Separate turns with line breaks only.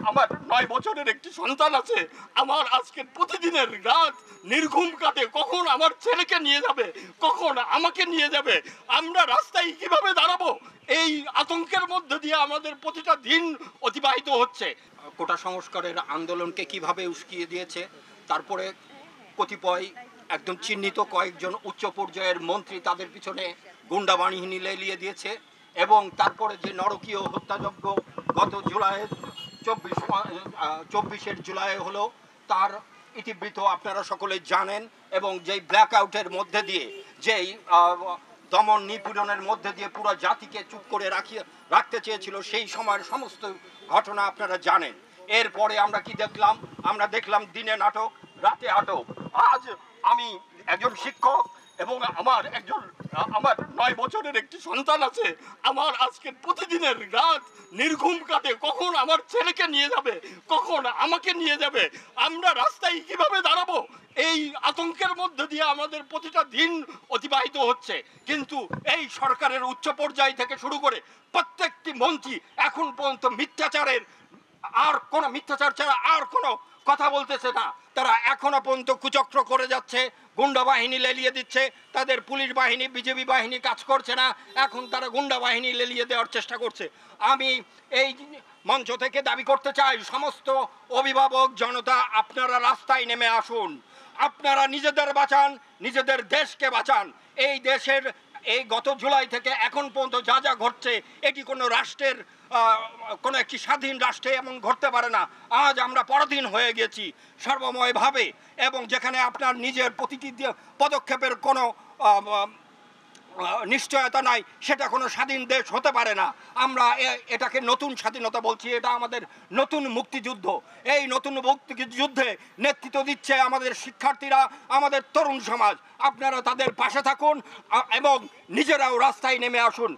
আমার ৯ বছরের একটি সন্তান আছে। আমার আজকের প্রতিদিনের রাত নির্ঘুম কাটে। কখন আমার ছেলেকে নিয়ে যাবে, কখন আমাকে নিয়ে যাবে, আমরা রাস্তায় কিভাবে দাঁড়াবো, এই আতঙ্কের মধ্যে দিয়ে আমাদের প্রতিটা দিন অতিবাহিত হচ্ছে। কোটা সংস্কারের আন্দোলনকে কিভাবে উস্কিয়ে দিয়েছে, তারপরে কতিপয় একদম চিহ্নিত কয়েকজন উচ্চ পর্যায়ের মন্ত্রী তাদের পিছনে গুন্ডা বাহিনী লেলিয়ে দিয়েছে, এবং তারপরে যে নরকীয় হত্যাযজ্ঞ গত জুলাইয়ের 24 জুলাই হলো, তার ইতিবৃত্ত আপনারা সকলে জানেন। এবং যেই ব্ল্যাক আউটের মধ্যে দিয়ে, যেই দমন নিপীড়নের মধ্যে দিয়ে পুরো জাতিকে চুপ করে রাখতে চেয়েছিল, সেই সময়ের সমস্ত ঘটনা আপনারা জানেন। এরপরে আমরা কি দেখলাম? আমরা দেখলাম দিনে নাটক, রাতে আটক। আজ আমি একজন শিক্ষক এবং আমার ৯ বছরের একটি সন্তান আছে। আমার আজকের প্রতিদিনের রাত নির্ঘুম কাটে। কখন আমার ছেলেকে নিয়ে যাবে, কখন আমাকে নিয়ে যাবে, আমরা রাস্তায় কিভাবে দাঁড়াবো, এই আতঙ্কের মধ্যে দিয়ে আমাদের প্রতিটা দিন অতিবাহিত হচ্ছে। কিন্তু এই সরকারের উচ্চ পর্যায় থেকে শুরু করে প্রত্যেকটি মন্ত্রী এখন পর্যন্ত মিথ্যাচারের মিথ্যাচার ছাড়া আর কোনো কথা বলতেছে না। তারা এখনো পর্যন্ত কুচক্র করে যাচ্ছে, গুন্ডা বাহিনী লেলিয়ে দিচ্ছে। তাদের পুলিশ বাহিনী, বিজেপি বাহিনী কাজ করছে না, এখন তারা গুন্ডা বাহিনী লেলিয়ে দেওয়ার চেষ্টা করছে। আমি এই মঞ্চ থেকে দাবি করতে চাই, সমস্ত অভিভাবক জনতা, আপনারা রাস্তায় নেমে আসুন। আপনারা নিজেদের বাঁচান, নিজেদের দেশকে বাঁচান। এই দেশের এই গত জুলাই থেকে এখন পর্যন্ত যা যা ঘটছে, এটি কোনো রাষ্ট্রের কোনো একটি স্বাধীন রাষ্ট্রে এমন ঘটতে পারে না। আজ আমরা পরাধীন হয়ে গেছি সর্বময়ভাবে, এবং যেখানে আপনার নিজের প্রতিটি পদক্ষেপের কোনো নিশ্চয়তা নাই, সেটা কোনো স্বাধীন দেশ হতে পারে না। আমরা এটাকে নতুন স্বাধীনতা বলছি, এটা আমাদের নতুন মুক্তিযুদ্ধ। এই নতুন মুক্তিযুদ্ধে নেতৃত্ব দিচ্ছে আমাদের শিক্ষার্থীরা, আমাদের তরুণ সমাজ। আপনারা তাদের পাশে থাকুন এবং নিজেরাও রাস্তায় নেমে আসুন।